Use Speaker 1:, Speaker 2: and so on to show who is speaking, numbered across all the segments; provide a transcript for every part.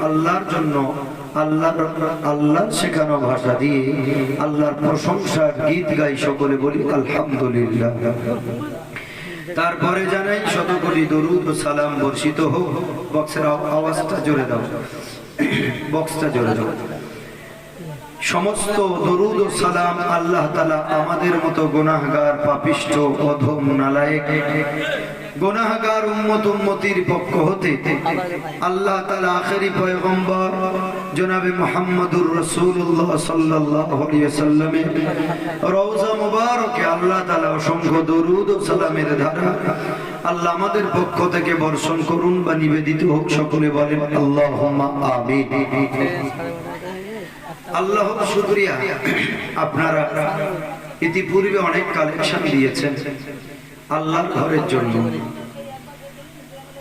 Speaker 1: আল্লাহর জন্য আল্লাহর শেখানো ভাষা দিয়ে আল্লাহর প্রশংসার গীত গাই, সকলে বলি আলহামদুলিল্লাহ। তারপরে জানাই শত কোটি দরুদ ও সালাম বর্ষিত হোক। বক্সের আওয়াজটা জোরে দাও, বক্সটা জোরে দাও। সমস্ত দরুদ ও সালাম আল্লাহ তাআলা আমাদের মতো গুনাহগার, পাপিষ্ঠ, অধম, নালায়েক, গুনাহগার উম্মত উম্মতির পক্ষ হতে আল্লাহ তাআলা আখেরি পয়গম্বর জনাবে মুহাম্মদুর রাসূলুল্লাহ সাল্লাল্লাহু আলাইহি ওয়াসাল্লামের রওজা মুবারকে আল্লাহ তাআলা অসংখ্য দরুদ ও সালামের ধারা আল্লাহ আমাদের পক্ষ থেকে বর্ষণ করুন বা নিবেদিত হোক, সকলে বলেন আল্লাহুম্মা আমিন। আল্লাহর শুকরিয়া, আপনারা ইতিপূর্বে অনেক কালেকশন দিয়েছেন আল্লাহর ঘরের জন্য।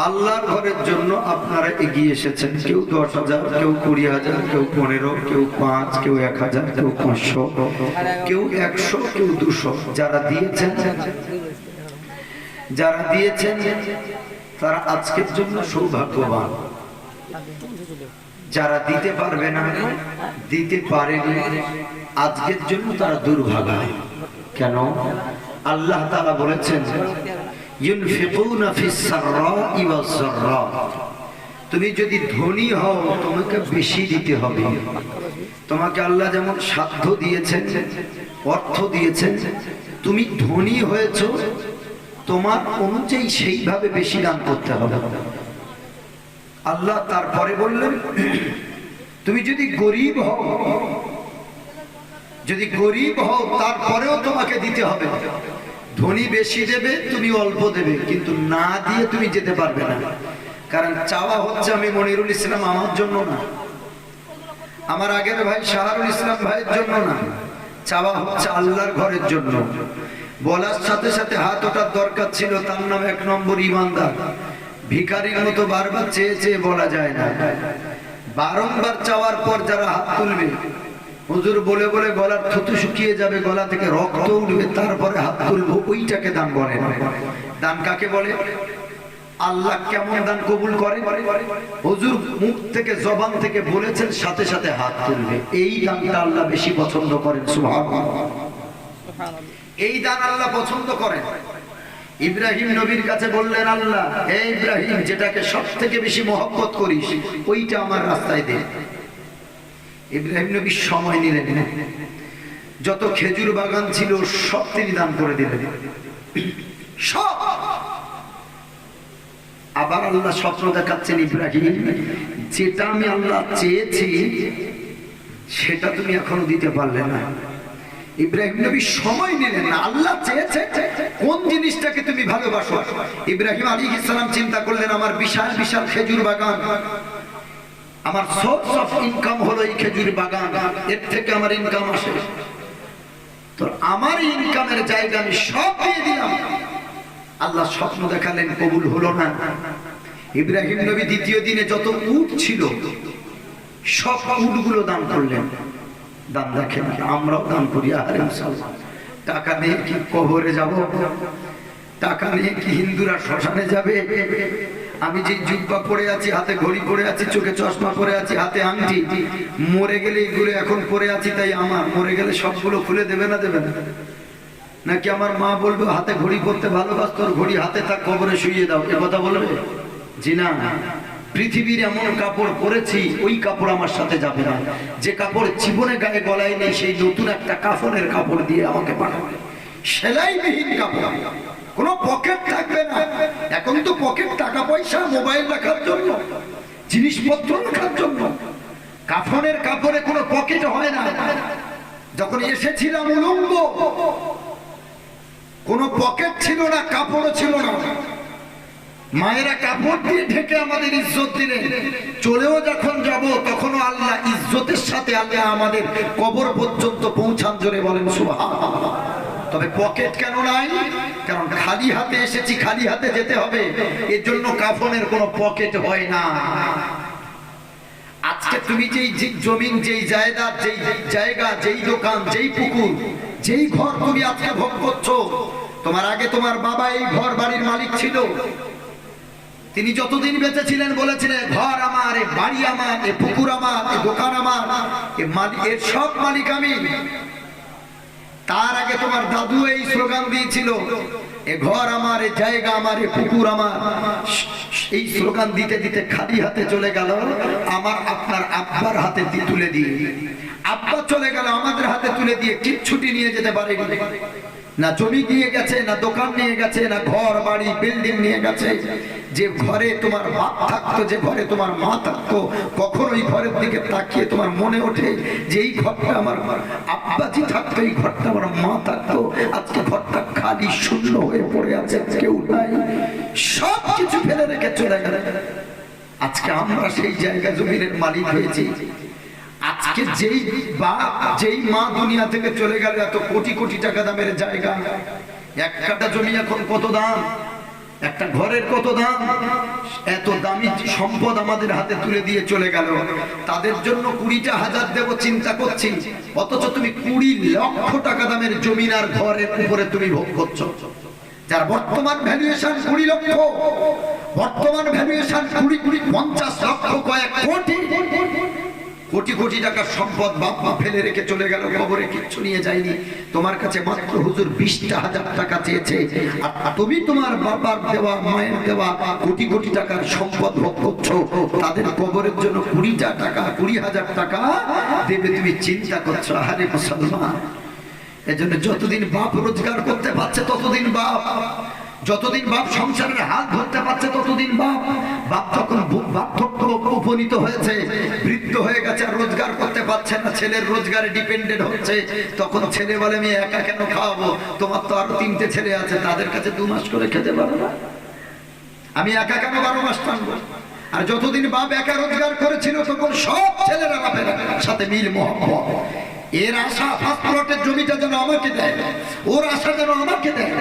Speaker 1: আল্লাহর ঘরের জন্য আপনারা এগিয়ে এসেছেন। কেউ 10,000, কেউ 20,000, কেউ 15, কেউ 5, কেউ 1,000, কেউ 500, কেউ 100, কেউ 200। যারা দিয়েছেন তারা আজকের জন্য সৌভাগ্যবান। যারা দিতে পারবে না, দিতে পারেনি, আজকের জন্য তারা দুর্ভাগা। কেন? আল্লাহ তাআলা বলেছেন ইউনফিকুনা ফিস সাররাই ওয়াজ যাররা। তুমি যদি ধনী হও তোমাকে বেশি দিতে হবে। তোমাকে আল্লাহ যেমন সাধ্য দিয়েছেন, অর্থ দিয়েছেন, তুমি ধনী হয়েছো, তোমার অনুযায়ী সেইভাবে বেশি দান করতে হবে। আল্লাহ তারপরে বললেন তুমি যদি গরিব হও তারপরেও তোমাকে দিতে হবে। ধনী বেশি দেবে, তুমি অল্প দেবে, কিন্তু না দিয়ে তুমি যেতে পারবে না। কারণ চাওয়া হচ্ছে আমি মনিরুল ইসলাম আমার জন্য না, আমার আগের ভাই শাহরুল ইসলাম ভাইয়ের জন্য না, চাওয়া হচ্ছে আল্লাহর ঘরের জন্য। বলার সাথে সাথে হাত ওঠার দরকার ছিল, তার নাম 1 নম্বর ইমানদার। ভিখারির মতো বারবার চেয়ে চেয়ে বলা যায় না। বারংবার চাওয়ার পর যারা হাত তুলবে, হুজুর বলে বলে গলার থুতু শুকিয়ে যাবে, গলা থেকে রক্ত উঠবে, তারপরে হাত তুলবো, ওইটাকে দান বলে না। দান কাকে বলে? আল্লাহ কেমন দান কবুল করে? হুজুর মুখ থেকে, জবান থেকে বলেছেন, সাথে সাথে হাত তুলবে। এই দানটা আল্লাহ বেশি পছন্দ করেন। সুবহানাল্লাহ। এই দান আল্লাহ পছন্দ করেন। ইব্রাহিম নবীর কাছে বললেন, আল্লাহ হে ইব্রাহিম, যেটাকে সব থেকে বেশি মহব্বত করিস ওইটা আমার রাস্তায় দে। ইব্রাহিম নবী সময় নিলেন, যত খেজুর বাগান ছিল সব তিনি দান করে দিলেন, সব। আবার আল্লাহ স্বপ্ন দেখাচ্ছেন, ইব্রাহিম যেটা আমি আল্লাহ চেয়েছি সেটা তুমি এখনো দিতে পারলে না। ইব্রাহিম নবী সময় নিলেন না, আল্লাহ চেয়েছে কোন জিনিসটাকে তুমি ভালোবাসো। ইব্রাহিম আলাইহিস সালাম চিন্তা করলেন, আমার বিশাল বিশাল খেজুর বাগান, আমার সোর্স অফ ইনকাম হলো এই খেজুর বাগান, এর থেকে আমার ইনকাম আসে, তো আমার ইনকামের জায়গা আমি সব দিয়ে দিলাম। আল্লাহ স্বপ্ন দেখালেন, কবুল হলো না। ইব্রাহিম নবী দ্বিতীয় দিনে যত উট ছিল সব উটগুলো দান করলেন। দান দেখেন, আমরাও দান করি। আরে মুসলমান, টাকা নিয়ে কি কবরে যাব? টাকা নিয়ে কি হিন্দুরা শ্মশানে যাবে? আমি যে জুব্বা পরে আছি, হাতে ঘড়ি পরে আছি, চোখে চশমা পরে আছি, হাতে আংটি, মরে গেলে এগুলো এখন পরে আছি, তাই আমার মরে গেলে সবগুলো খুলে দেবে না দেবে না? নাকি আমার মা বলবে হাতে ঘড়ি পরতে ভালোবাস, তোর ঘড়ি হাতে থাক, কবরে শুইয়ে দাও, এ কথা বলবে? জি না। পৃথিবীর এমন কাপড় পরেছি ওই কাপড় আমার সাথে যাবে না। যে কাপড় জীবনে গায়ে গলায় নেই সেই নতুন একটা কাফনের কাপড় দিয়ে আমাকে পাঠাবে, সেলাইবিহীন কাপড়, কোনো পকেট থাকবে না। এখন তো পকেট টাকা পয়সা, মোবাইল রাখার জন্য, জিনিসপত্র রাখার জন্য। কাফনের কাপড়ে কোনো পকেট হয় না। যখন এসেছিলাম উলঙ্গ, কোনো পকেট ছিল না, কাপড়ও ছিল না। মায়েরা কাপড় দিয়ে ঢেকে আমাদের ইজ্জত দিলেন। চলেও যখন যাব তখনও আল্লাহ ইজ্জতের সাথে আল্লাহ আমাদের কবর পর্যন্ত পৌঁছান। জোরে বলেন সুবহানাল্লাহ। তবে পকেট কেন নাই? কারণ খালি হাতে এসেছি, খালি হাতে যেতে হবে, এর জন্য কাফনের কোনো পকেট হয় না। আজকে তুমি যেই জমিন, যেই জায়গা, যেই জায়গা, যেই দোকান, যেই পুকুর, যেই ঘর তুমি আজকে ভোগ করছো, তোমার আগে তোমার বাবা এই ঘর বাড়ির মালিক ছিল। তিনি যতদিন বেঁচে ছিলেন বলেছিলেন, ঘর আমার, এ বাড়ি আমার, এ পুকুর আমার, এ দোকান আমার, এর সব মালিক আমি। তার আগে তোমার দাদু এই স্লোগান দিয়েছিল, এ ঘর আমার, এ জায়গা আমার, এ পুকুর আমার। এই স্লোগান দিতে দিতে খালি হাতে চলে গেল আমার আপনার আব্বার হাতে তুলে দিয়ে। আব্বা চলে গেল আমাদের হাতে তুলে দিয়ে, কিচ্ছুটি নিয়ে যেতে পারেনি। না জমি নিয়ে গেছে, না দোকান নিয়ে গেছে, না ঘর বাড়ি বিল্ডিং নিয়ে গেছে। যে ঘরে তোমার বাপ থাকতো, যে ঘরে তোমার মা থাকতো, কখন ওই ঘরের দিকে তাকিয়ে তোমার মনে ওঠে যে এই ঘরটা আমার আব্বাজি থাকতো, এই ঘরটা আমার মা থাকতো, আজকে ঘরটা খালি শূন্য হয়ে পড়ে আছে, কেউ নাই, সব কিছু ফেলে রেখে চলে গেল। আজকে আমরা সেই জায়গা জমিনের মালিক হয়েছি। আজকে যেই বাপ যেই মা দুনিয়া থেকে চলে গেল, এত কোটি কোটি টাকা দামের জায়গা, এক কাঠা জমি এখন কত দাম, একটা ঘরের কত দাম, এত দামি সম্পদ আমাদের হাতে তুলে দিয়ে চলে গেল। তাদের জন্য 20,000 দেব চিন্তা করছি, অথচ তুমি 20 লক্ষ টাকা দামের জমিন আর ঘরের উপরে তুমি ভোগ করছো। যার বর্তমান ভ্যালুয়েশন 20 লক্ষ, বর্তমান ভ্যালুয়েশন 50 লক্ষ, কয়েক কোটি কোটি কোটি টাকার সম্পদ বাবা ফেলে রেখে চলে গেল, কবরে কিচ্ছু নিয়ে যায়নি। তোমার কাছে মাত্র হুজুর 20,000 টাকা চেয়েছে, আর তুমি তোমার বাবার দেওয়া মায়ের দেওয়া কোটি কোটি টাকার সম্পদ ভোগ করছো। তাদের কবরের জন্য 20,000 টাকা দেবে, তুমি চিন্তা করছো। আরে মুসলমান, এজন্য যতদিন বাপ রোজগার করতে পারছে ততদিন বাপ, যতদিন বাপ সংসারের হাত ধরতে পারছে ততদিন বাপ। বাপ যখন বার্ধক্য উপনীত হয়েছে, বৃদ্ধ হয়ে গেছে, আর রোজগার করতে পারছে না, ছেলের রোজগারে ডিপেন্ডেন্ট হচ্ছে, তখন ছেলে বলে আমি একা কেন খাওয়াবো, তোমার তো আরো 3টে ছেলে আছে, তাদের কাছে 2 মাস করে খেতে পারো না, আমি একা কেন 12 মাস টানবো। আর যতদিন বাপ একা রোজগার করেছিল তখন সব ছেলেরা বাপের সাথে মিল মহব্বত। এর আশা ফার্স্ট প্লটের জমিটা যেন আমাকে দেয়, ওর আশা যেন আমাকে দেয়।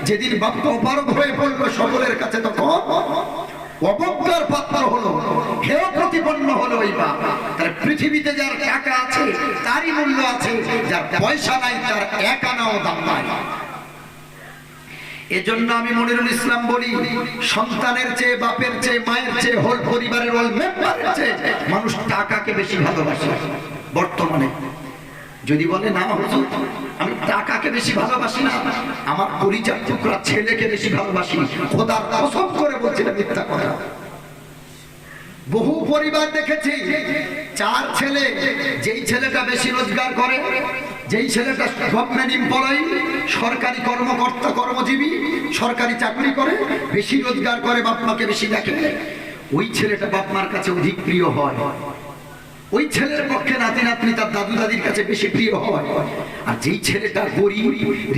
Speaker 1: যেদিন বাপটা অপারগ হয়ে পড়লো সকলের কাছে, তখন অবজ্ঞার পাত্র হলো, হেয় প্রতিপন্ন হলো ওই বাপ। তার পৃথিবীতে যার টাকা আছে তারই মূল্য আছে, যার পয়সা নাই তার এক আনাও দাম নাই। এজন্য আমি মনিরুল ইসলাম বলি, সন্তানের চেয়ে, বাপের চেয়ে, মায়ের চেয়ে, হোল পরিবারের হোল মেম্বারের চেয়ে মানুষ টাকাকে বেশি ভালোবাসে বর্তমানে। যদি বলে না হুজুর আমি টাকাকে বেশি ভালোবাসি না, আমার পরিচয় টুকরা ছেলেকে বেশি ভালোবাসি, খোদার কসম করে বলছিল মিথ্যা কথা। বহু পরিবার দেখেছি 4 ছেলে, যেই ছেলেটা বেশি রোজগার করে, যেই ছেলেটা গভর্নমেন্ট এমপ্লয়ি, সরকারি কর্মকর্তা, কর্মজীবী, সরকারি চাকরি করে, বেশি রোজগার করে, বাপ মাকে বেশি দেখে, ওই ছেলেটা বাপ মার কাছে অধিক প্রিয় হয়। ওই ছেলের পক্ষে নাতি নাতনি তার দাদু দাদির কাছে বেশি প্রিয় হয়। আর যেই ছেলেটা গরিব,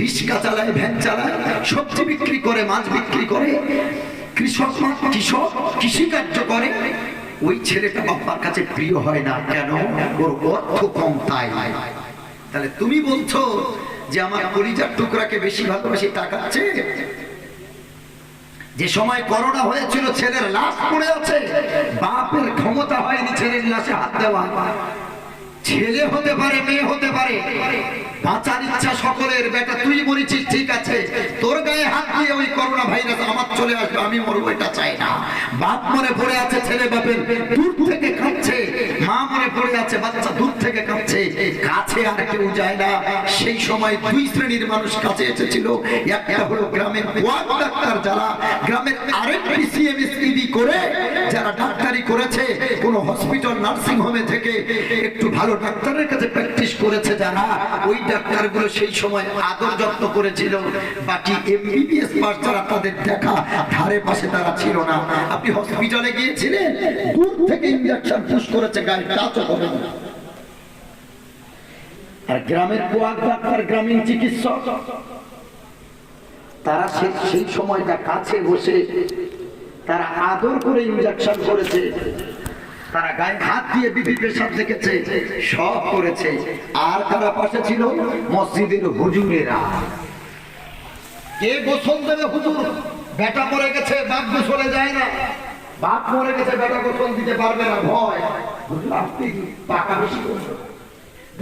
Speaker 1: রিক্সা চালায়, ভ্যান চালায়, সবজি বিক্রি করে, মাছ বিক্রি করে, কৃষিকার্য করে, ওই ছেলেটা বাবার কাছে প্রিয় হয় না। কেন? ওর অর্থ কম, তাই। তাহলে তুমি বলছো যে আমার কলিজার টুকরাকে বেশি ভালোবাসি টাকার চেয়ে? যে সময় করোনা হয়েছিল ছেলের লাশ পড়ে আছে, বাপের ক্ষমতা হয়নি ছেলের লাশে হাত দেওয়া। ছেলে হতে পারে, মেয়ে হতে পারে, বাঁচার ইচ্ছা সকলের। বেটা তুই মরেছিস ঠিক আছে, তোর গায়ে হাত দিয়ে ওই করোনা ভাইরাস আমার চলে আসবে, আমি মরবো, এটা চাই না। বাপ মরে পড়ে আছে, ছেলে বাপের দূর থেকে কাঁদছে, মা মরে পড়ে আছে, বাচ্চা দূর থেকে কাঁদছে, কাছে আর কেউ যায় না। সেই সময় 2 শ্রেণীর মানুষ কাছে এসেছিল। একটা হলো গ্রামের ওয়ার্ড ডাক্তার, যারা গ্রামের RMPCMSED করে যারা ডাক্তারি করেছে, কোন হসপিটাল নার্সিং হোমে থেকে একটু ভালো ডাক্তারের কাছে প্র্যাকটিস করেছে যারা, ওই ডাক্তারগুলো সেই সময় আদর যত্ন করেছিল। বাকি MBBS পাস যারা, তাদের দেখা ধারে পাশে তারা ছিল না। আপনি হসপিটালে গিয়েছিলেন, দূর থেকে ইনজেকশন পুশ করেছে, গায়ে টাচও হবে না। আর গ্রামের কোয়াক ডাক্তার, গ্রামীণ চিকিৎসক, তারা সেই সময়টা কাছে বসে তারা আদর করে ইনজেকশন করেছে, তারা গায়ে হাত দিয়ে বিবি পেশাব দেখেছে, সব করেছে। আর তারা পাশে ছিল মসজিদের হুজুরেরা। কে গোসল দেবে? হুজুর। বেটা মরে গেছে, বাপ গোসলে যায় না, বাপ মরে গেছে, বেটা গোসল দিতে পারবে না, ভয়। হুজুর আপনি টাকা বেশি করবেন,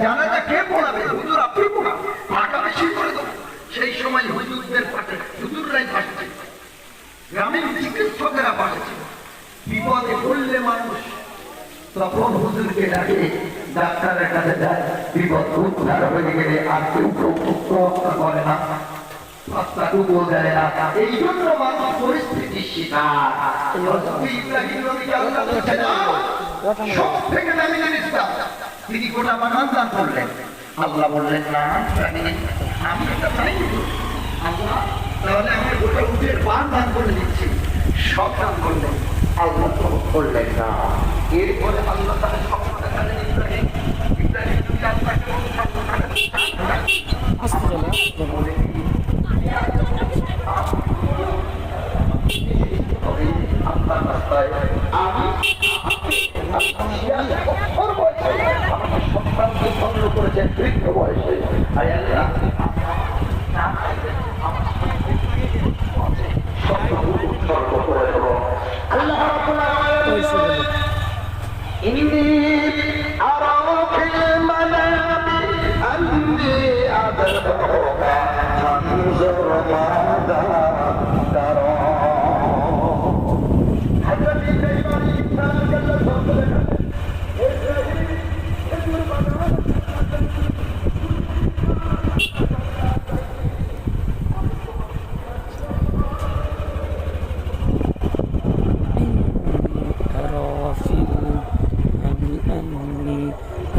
Speaker 1: জানাজা কে পড়াবে? হুজুর আপনি পড়াবেন, টাকা বেশি করে দেবেন। সেই সময় হুজুরদের পাশে হুজুররাই পাশে। গ্রামের চিকিৎসকেরা পাঠাচ্ছে, বিপদে পড়লে মানুষ তখন হুজুরকে ডাকে, ডাক্তারের কাছে যায়, বিপদ উদ্ধার হয়ে গেলে আর কেউ করে না, পাত্তাটুকু দেয় না। এই জন্য মানুষ পরিস্থিতির শিকার। ইব্রাহিম নবীকে আল্লাহ বলেছেন, সব থেকে দামি জিনিসটা তিনি গোটা বাগান দান করলেন। আল্লাহ বললেন, না আমি এটা চাই আল্লাহ, তাহলে আমি গোটা উটের পান দান করে দিচ্ছি। সব দান করলেন, আল্লাহ তো করলেন না। এরপরে আল্লাহ তাকে স্বপ্ন দেখালেন, ইব্রাহিম ইব্রাহিম তুমি আল্লাহকে আপনার রাস্তায় আমি সন্তানকে ভঙ্গ করেছেন বৃদ্ধ বয়সে।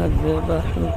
Speaker 2: أذبحك